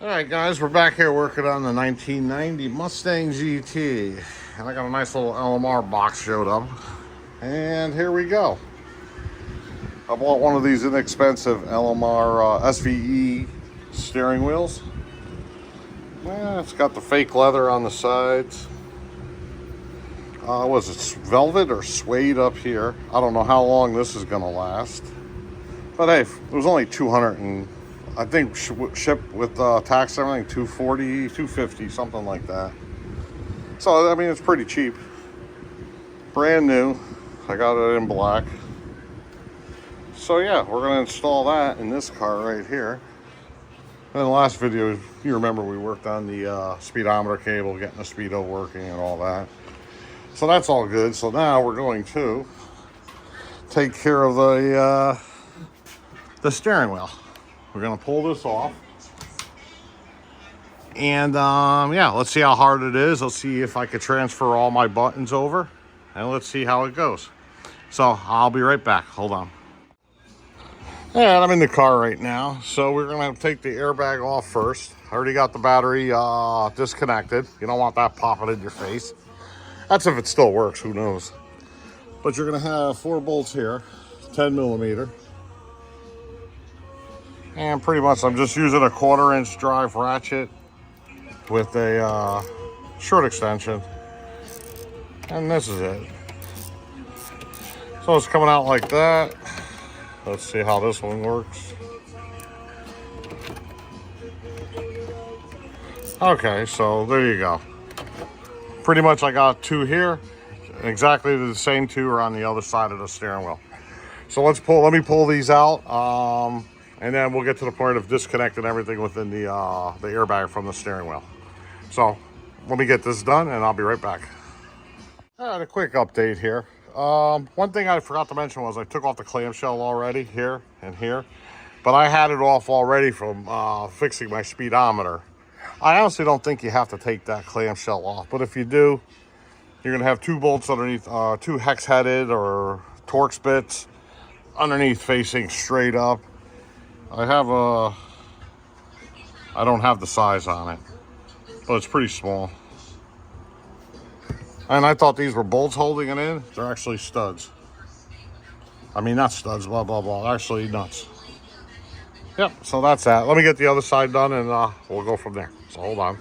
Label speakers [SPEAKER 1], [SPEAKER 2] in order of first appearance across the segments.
[SPEAKER 1] Alright guys, we're back here working on the 1990 Mustang GT. And I got a nice little LMR box showed up. And here we go. I bought one of these inexpensive LMR SVE steering wheels. Well, it's got the fake leather on the sides. Was it velvet or suede up here? I don't know how long this is going to last. But hey, it was only 200 and I think shipped with tax and everything, 240, 250, something like that. So, I mean, it's pretty cheap. Brand new. I got it in black. So, yeah, we're going to install that in this car right here. In the last video, you remember we worked on the speedometer cable, getting the speedo working and all that. So, that's all good. So, now we're going to take care of the steering wheel. We're going to pull this off. And, yeah, let's see how hard it is. Let's see if I could transfer all my buttons over. And let's see how it goes. So, I'll be right back. Hold on. All right, I'm in the car right now. So, we're going to take the airbag off first. I already got the battery disconnected. You don't want that popping in your face. That's if it still works. Who knows? But you're going to have 4 bolts here. 10 millimeter. And pretty much I'm just using a 1/4 inch drive ratchet with a short extension. And this is it. So it's coming out like that. Let's see how this one works. Okay, so there you go. Pretty much I got 2 here. Exactly the same 2 are on the other side of the steering wheel. So let me pull these out. And then we'll get to the point of disconnecting everything within the airbag from the steering wheel. So let me get this done and I'll be right back. All right, a quick update here. One thing I forgot to mention was I took off the clamshell already here and here. But I had it off already from fixing my speedometer. I honestly don't think you have to take that clamshell off. But if you do, you're going to have 2 bolts underneath, 2 hex-headed or Torx bits underneath facing straight up. I don't have the size on it, but it's pretty small. And I thought these were bolts holding it in. They're actually studs. I mean, not studs, blah, blah, blah. Actually, nuts. Yep, so that's that. Let me get the other side done and we'll go from there. So hold on.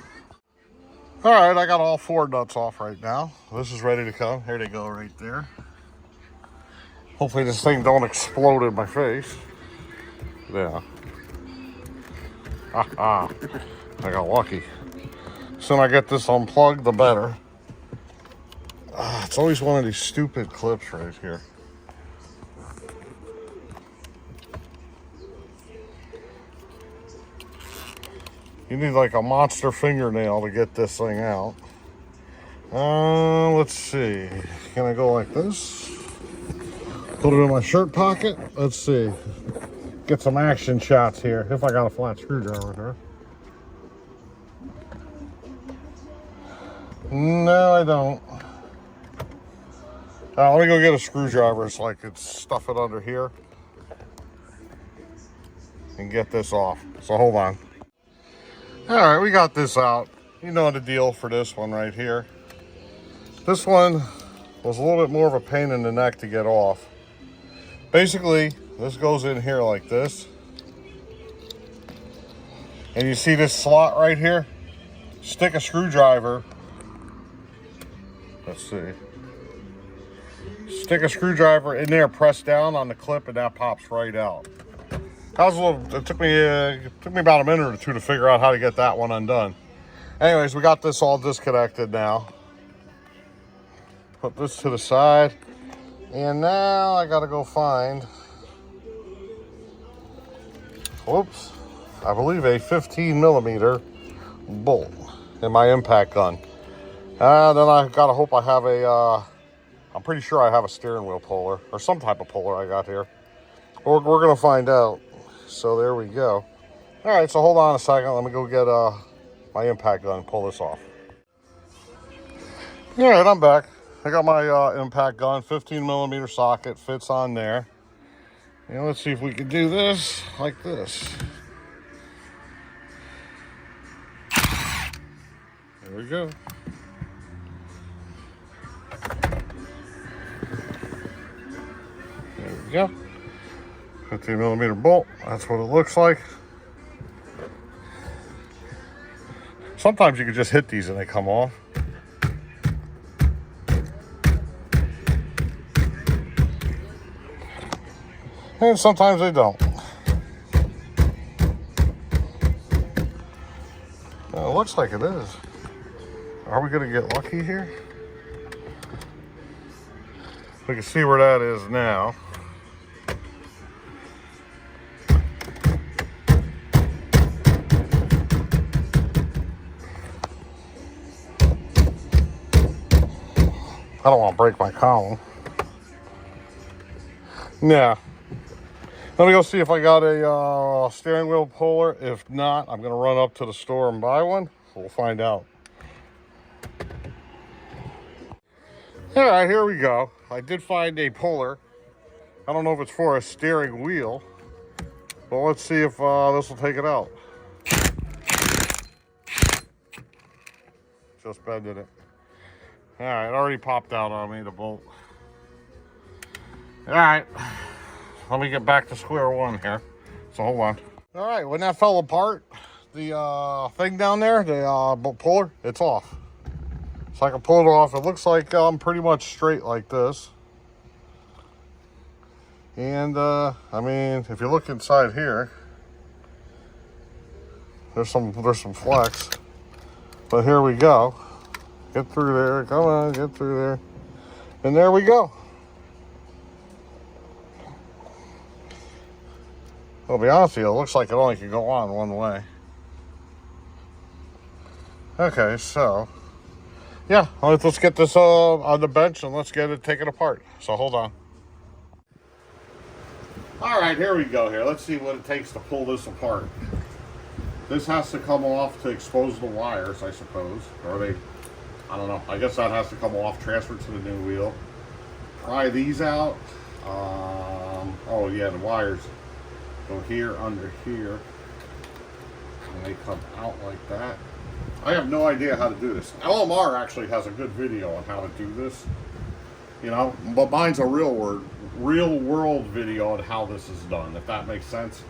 [SPEAKER 1] All right, I got all 4 nuts off right now. This is ready to come. Here they go right there. Hopefully this thing don't explode in my face. Yeah. I got lucky. The sooner I get this unplugged, the better. It's always one of these stupid clips right here. You need like a monster fingernail to get this thing out. Let's see. Can I go like this? Put it in my shirt pocket. Let's see. Get some action shots here, if I got a flat screwdriver here. No, I don't. Let me go get a screwdriver so I could stuff it under here and get this off. So hold on. All right, we got this out. You know the deal for this one right here. This one was a little bit more of a pain in the neck to get off. Basically, this goes in here like this. And you see this slot right here? Stick a screwdriver. Let's see. Stick a screwdriver in there, press down on the clip, and that pops right out. That was a little, it took me about a minute or 2 to figure out how to get that one undone. Anyways, we got this all disconnected now. Put this to the side. And now I gotta go find, whoops, I believe a 15 millimeter bolt in my impact gun. And then I gotta hope I have I'm pretty sure I have a steering wheel puller or some type of puller I got here. We're gonna find out. So there we go. All right, so hold on a second. Let me go get my impact gun and pull this off. All right, I'm back. I got my impact gun, 15 millimeter socket, fits on there. And let's see if we can do this like this. There we go. There we go. 15mm bolt. That's what it looks like. Sometimes you can just hit these and they come off. And sometimes they don't. It looks like it is. Are we going to get lucky here? We can see where that is now. I don't want to break my column. Nah. Let me go see if I got a steering wheel puller. If not, I'm going to run up to the store and buy one. We'll find out. All right, here we go. I did find a puller. I don't know if it's for a steering wheel, but let's see if this will take it out. Just bended it. All right, it already popped out on me, the bolt. All right, let me get back to square one here. So hold on. All right, when that fell apart, the thing down there, the bolt puller, it's off. So I can pull it off. It looks like I'm pretty much straight like this. And I mean, if you look inside here, there's some flex. But here we go. Get through there. Come on, get through there. And there we go. I'll be honest with you, it looks like it only can go on one way. Okay, so yeah, let's get this on the bench and let's get it taken apart. So hold on. All right, here we go here. Let's see what it takes to pull this apart. This has to come off to expose the wires, I suppose. Or they, I don't know. I guess that has to come off, transfer to the new wheel. Pry these out. Oh yeah, the wires go here, under here. And they come out like that. I have no idea how to do this. LMR actually has a good video on how to do this. You know, but mine's a real world video on how this is done, if that makes sense.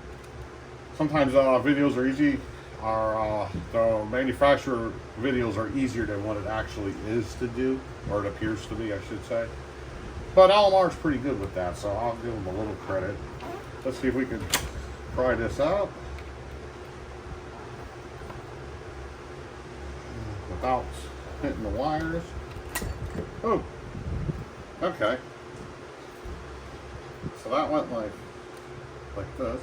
[SPEAKER 1] Sometimes videos are easy, the manufacturer videos are easier than what it actually is to do, or it appears to be, I should say. But LMR is pretty good with that, so I'll give them a little credit. Let's see if we can pry this out without hitting the wires. Oh, okay. So that went like this.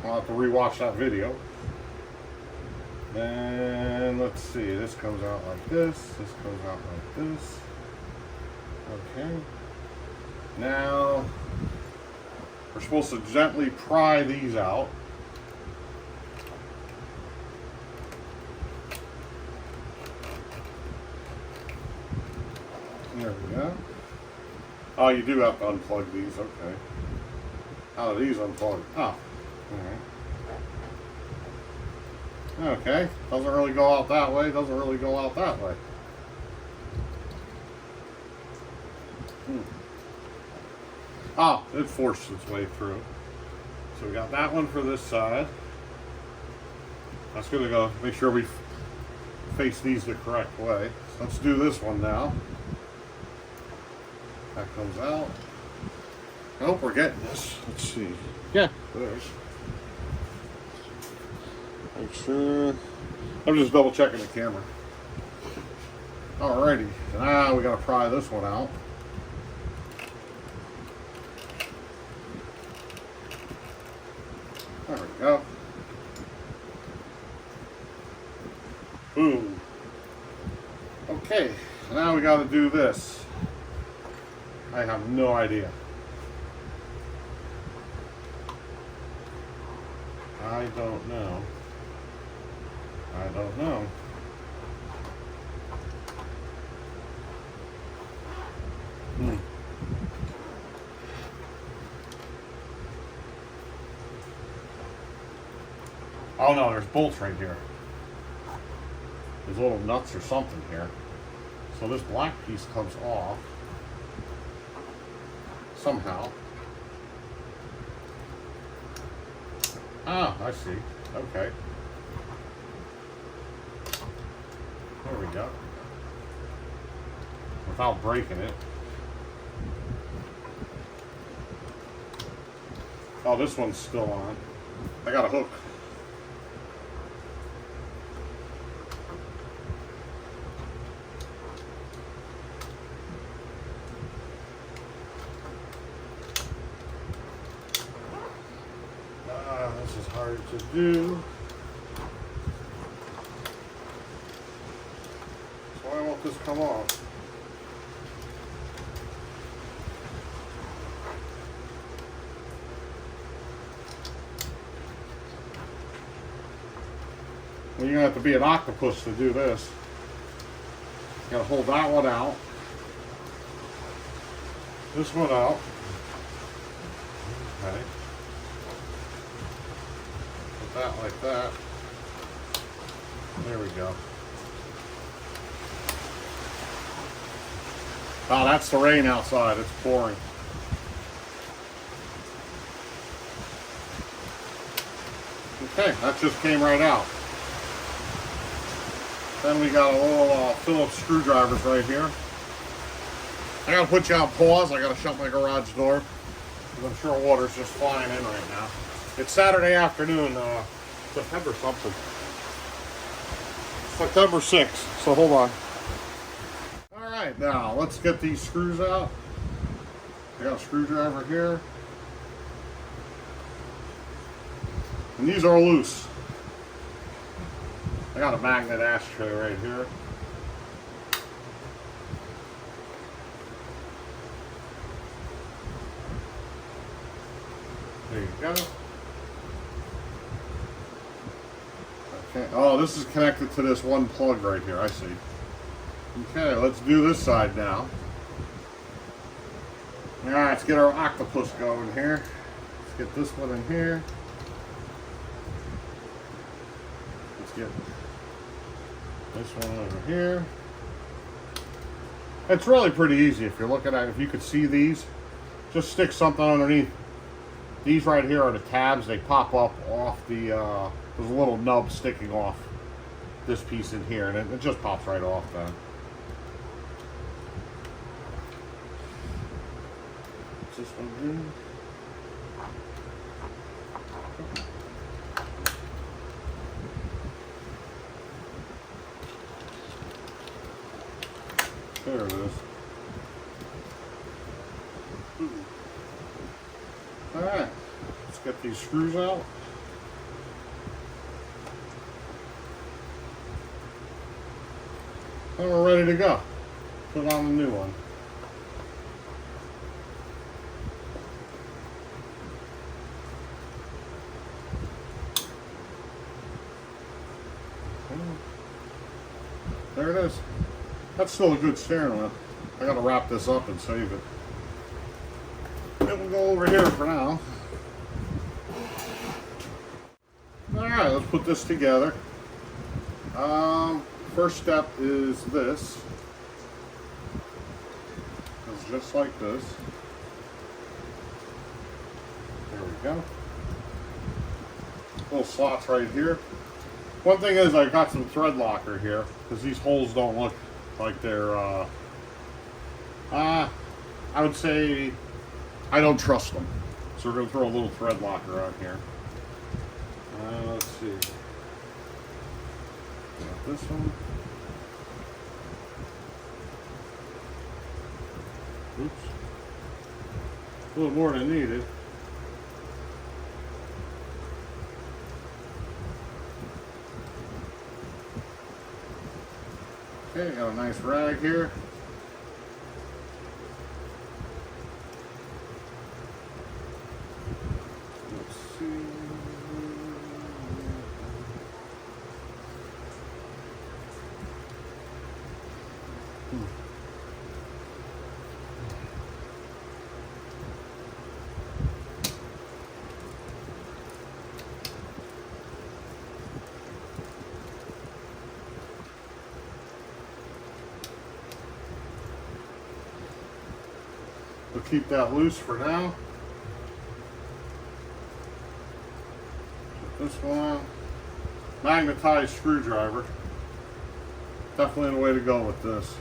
[SPEAKER 1] I'll have to rewatch that video. And let's see, this comes out like this comes out like this. Okay. Now, we're supposed to gently pry these out. There we go. Oh, you do have to unplug these, okay. How do these unplug? Oh, alright. Okay, doesn't really go out that way, doesn't really go out that way. Ah, it forced its way through. So we got that one for this side. That's gonna go, make sure we face these the correct way. So let's do this one now. That comes out. I hope we're getting this. Let's see. Yeah, there's. Make sure. I'm just double checking the camera. Alrighty. Now we gotta pry this one out. There we go. Boom. Okay, so now we gotta do this. I have no idea. I don't know. I don't know. Oh no, there's bolts right here. There's little nuts or something here. So this black piece comes off somehow. Ah, I see. Okay. There we go. Without breaking it. Oh, this one's still on. I got a hook. This is hard to do. So why won't this come off? Well, you're gonna have to be an octopus to do this. You gotta hold that one out. This one out. Okay. Put that like that. There we go. Oh, that's the rain outside. It's pouring. Okay, that just came right out. Then we got a little Phillips screwdrivers right here. I gotta put you on pause. I gotta shut my garage door because I'm sure water's just flying in right now. It's Saturday afternoon, September something. September 6th, so hold on. All right, now let's get these screws out. I got a screwdriver here. And these are loose. I got a magnet ashtray right here. There you go. Okay. Oh, this is connected to this one plug right here. I see. Okay, let's do this side now. All right, let's get our octopus going here. Let's get this one in here. Let's get this one over here. It's really pretty easy if you're looking at it. If you could see these, just stick something underneath. These right here are the tabs. They pop up off the, there's a little nub sticking off this piece in here, and it just pops right off then. What's this one here? There it is. All right, let's get these screws out. And we're ready to go. Put on the new one. There it is. That's still a good steering wheel. I gotta wrap this up and save it. Then we'll go over here for now. Alright, let's put this together. First step is this. It's just like this. There we go. Little slots right here. One thing is I've got some thread locker here because these holes don't look like they're I would say I don't trust them. So we're going to throw a little thread locker out here. Let's see. Got this one. Oops. A little more than needed. Okay, got a nice rag here. Let's see. keep that loose for now. Put this one. Magnetized screwdriver. Definitely the way to go with this.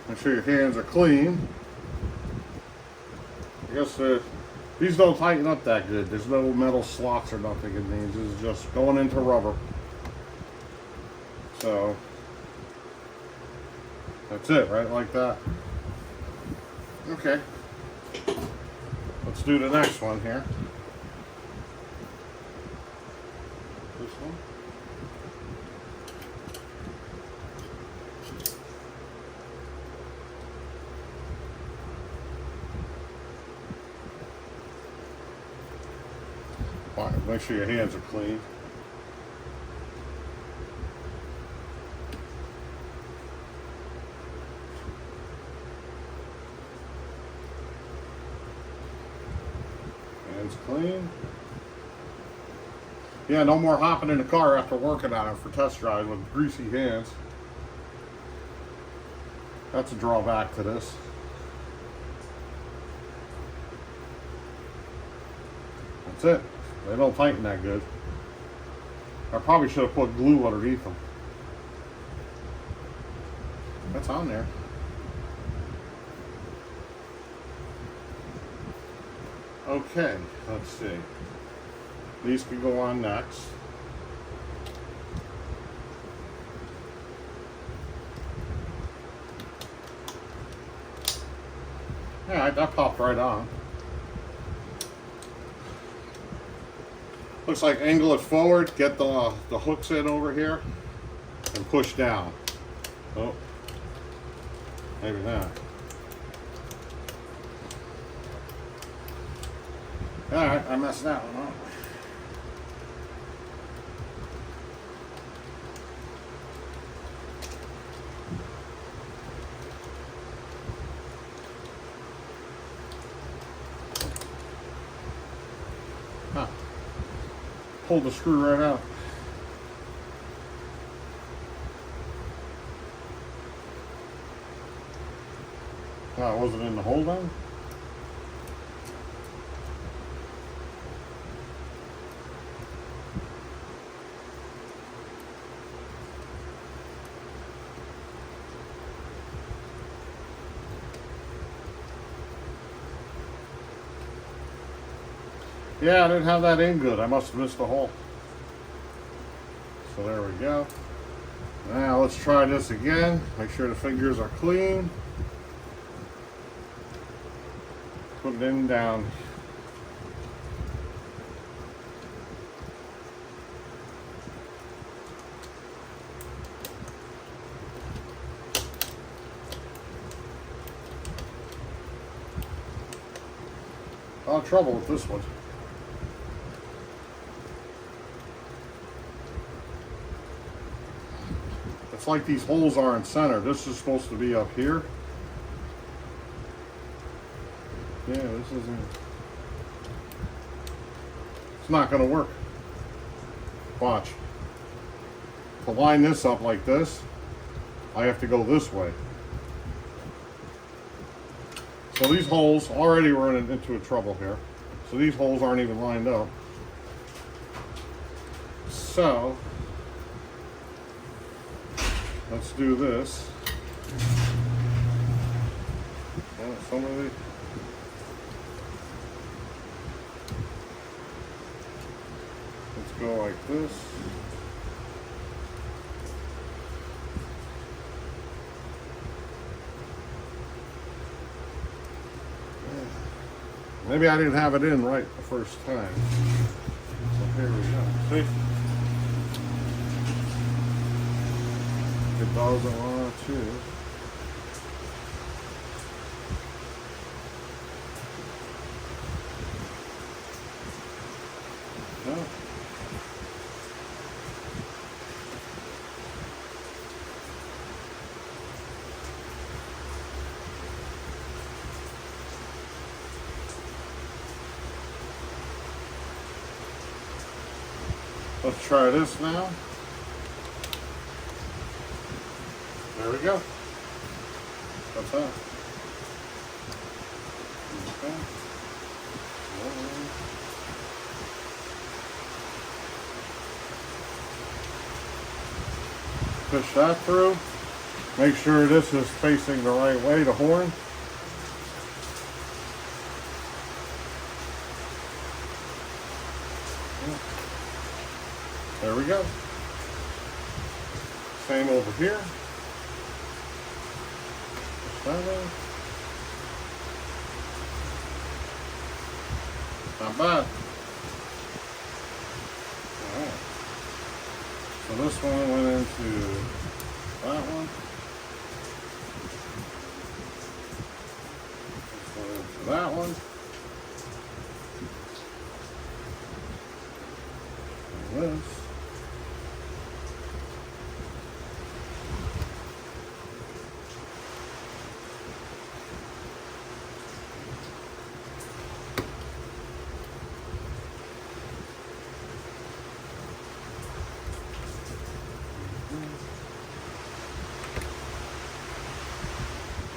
[SPEAKER 1] Make sure your hands are clean. I guess these don't tighten up that good. There's no metal slots or nothing in these. This is just going into rubber. So that's it, right? Like that. Okay. Let's do the next one here. This one. Fine. Make sure your hands are clean. Hands clean. Yeah, no more hopping in the car after working on it for test drives with greasy hands. That's a drawback to this. That's it. They don't tighten that good. I probably should have put glue underneath them. That's on there. Okay, let's see. These can go on next. Yeah, that popped right on. Looks like angle it forward, get the hooks in over here, and push down. Oh, maybe not. Alright, I messed that one up. Huh. Pulled the screw right out. Oh, it wasn't in the hole then? Yeah, I didn't have that in good. I must have missed the hole. So there we go. Now let's try this again. Make sure the fingers are clean. Put it in down. A lot of trouble with this one. It's like these holes aren't center. This is supposed to be up here. Yeah, this isn't. It's not going to work. Watch. To line this up like this, I have to go this way. So these holes already running into a trouble here. So these holes aren't even lined up. So let's do this. Somebody. Let's go like this. Maybe I didn't have it in right the first time. So here we go. See? It doesn't want to. No. Let's try this now. There we go. That's that. Okay. Push that through. Make sure this is facing the right way, the horn. There we go. Same over here. Push that in. Not bad. Alright. So this one went into that one. This one into that one. And this.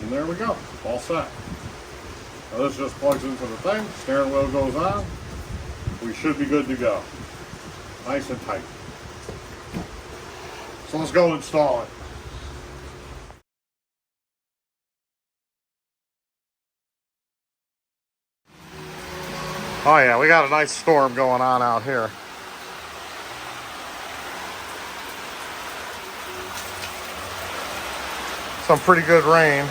[SPEAKER 1] And there we go, all set. Now this just plugs into the thing, steering wheel goes on, we should be good to go. Nice and tight. So let's go install it. Oh yeah, we got a nice storm going on out here. Some pretty good rain.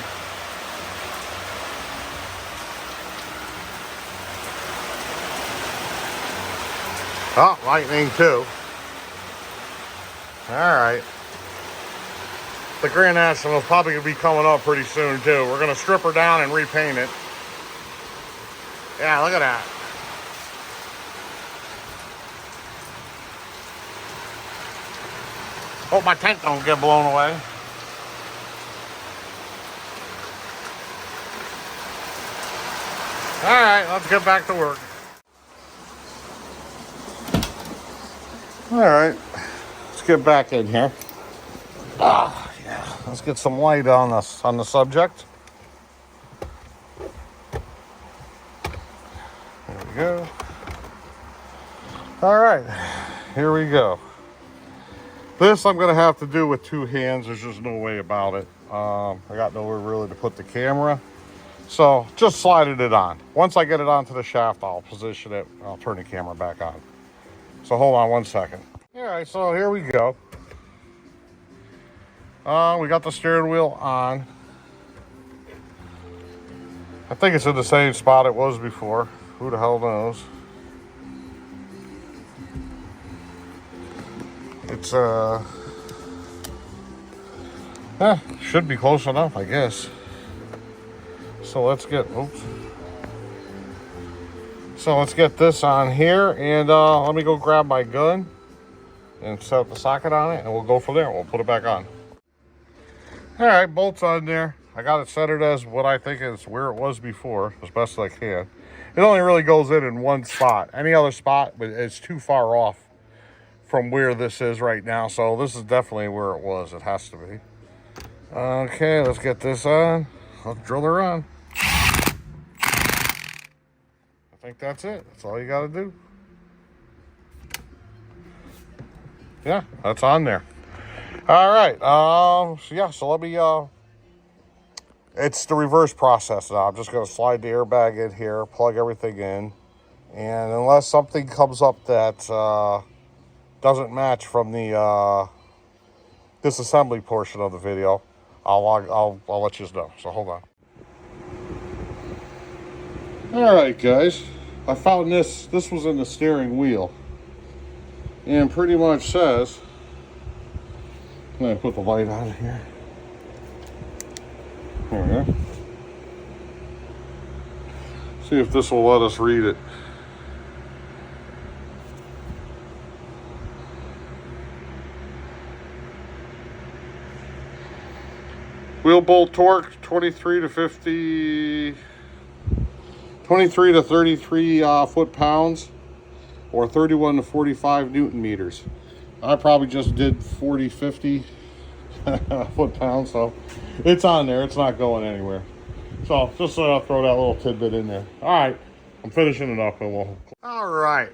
[SPEAKER 1] Oh, lightning too. Alright. The Grand National is probably going to be coming up pretty soon too. We're going to strip her down and repaint it. Yeah, look at that. Hope my tent don't get blown away. Alright, let's get back to work. Alright, let's get back in here. Yeah, let's get some light on the subject. There we go. Alright, here we go. This I'm going to have to do with two hands. There's just no way about it. I got nowhere really to put the camera. So just slided it on. Once I get it onto the shaft, I'll position it. I'll turn the camera back on. So hold on one second. All right, so here we go. We got the steering wheel on. I think it's in the same spot it was before. Who the hell knows? It's should be close enough, I guess. So let's get, oops. So let's get this on here, and let me go grab my gun and set up the socket on it, and we'll go from there. We'll put it back on. All right, bolts on there. I got it centered as what I think is where it was before, as best as I can. It only really goes in one spot. Any other spot, but it's too far off from where this is right now. So this is definitely where it was. It has to be. Okay, let's get this on. Let's drill her on. I think that's it. That's all you got to do. Yeah, that's on there. All right. So yeah, so let me, it's the reverse process now. I'm just going to slide the airbag in here, plug everything in. And unless something comes up that doesn't match from the disassembly portion of the video, I'll let you know. So hold on. All right, guys. I found this. This was in the steering wheel, and pretty much says. I'm gonna put the light on here. There we go. See if this will let us read it. Wheel bolt torque 23 to 33 foot-pounds. or 31 to 45 Newton meters. I probably just did 40, 50 foot-pounds, so it's on there. It's not going anywhere. So just throw that little tidbit in there. All right, I'm finishing it up and we'll... All right,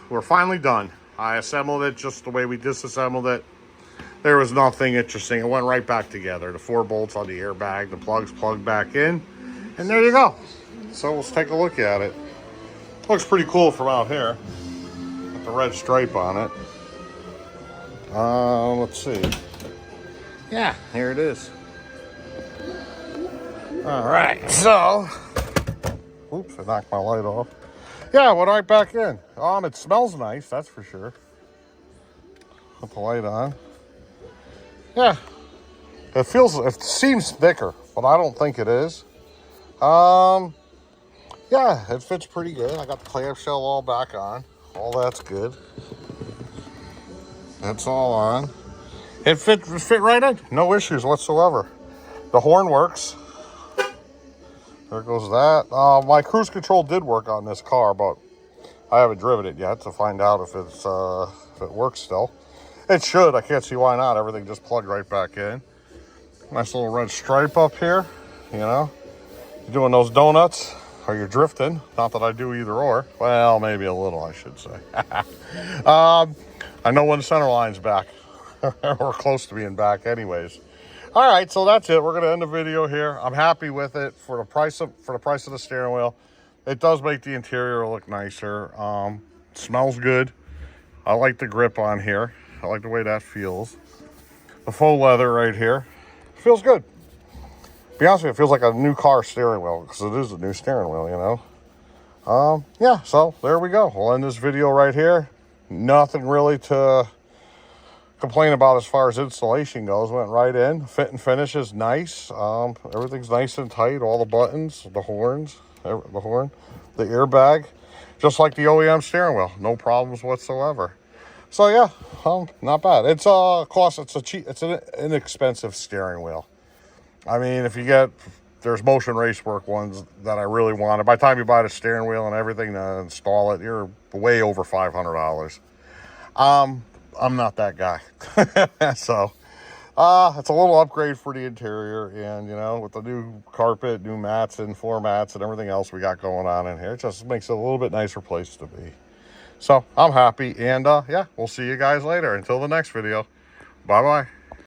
[SPEAKER 1] we're finally done. I assembled it just the way we disassembled it. There was nothing interesting. It went right back together. The 4 bolts on the airbag, the plugs plugged back in, and there you go. So let's take a look at it. Looks pretty cool from out here. Got the red stripe on it. Let's see. Yeah, here it is. All right, so, oops, I knocked my light off. Yeah, went right back in. It smells nice, that's for sure. Put the light on. Yeah, it seems thicker, but I don't think it is. Yeah, it fits pretty good. I got the clamshell all back on. All that's good. That's all on. It fit right in. No issues whatsoever. The horn works. There goes that. My cruise control did work on this car, but I haven't driven it yet to find out if it works still. It should. I can't see why not. Everything just plugged right back in. Nice little red stripe up here. You know, you're doing those donuts or you're drifting. Not that I do either or. Well, maybe a little, I should say. I know when the center line's back. We're close to being back anyways. All right, so that's it. We're going to end the video here. I'm happy with it for the price of the steering wheel. It does make the interior look nicer. Smells good. I like the grip on here. I like the way that feels. The faux leather right here feels good. To be honest with you, it feels like a new car steering wheel because it is a new steering wheel, you know. Yeah, so there we go. We'll end this video right here. Nothing really to complain about as far as installation goes. Went right in. Fit and finish is nice. Everything's nice and tight. All the buttons, the horns, the airbag, just like the OEM steering wheel. No problems whatsoever. So yeah, not bad. It's an inexpensive steering wheel. I mean, there's motion racework ones that I really wanted. By the time you buy the steering wheel and everything to install it, you're way over $500. I'm not that guy. So it's a little upgrade for the interior, and you know, with the new carpet, new mats and floor mats and everything else we got going on in here, it just makes it a little bit nicer place to be. So I'm happy, and yeah, we'll see you guys later. Until the next video, bye bye.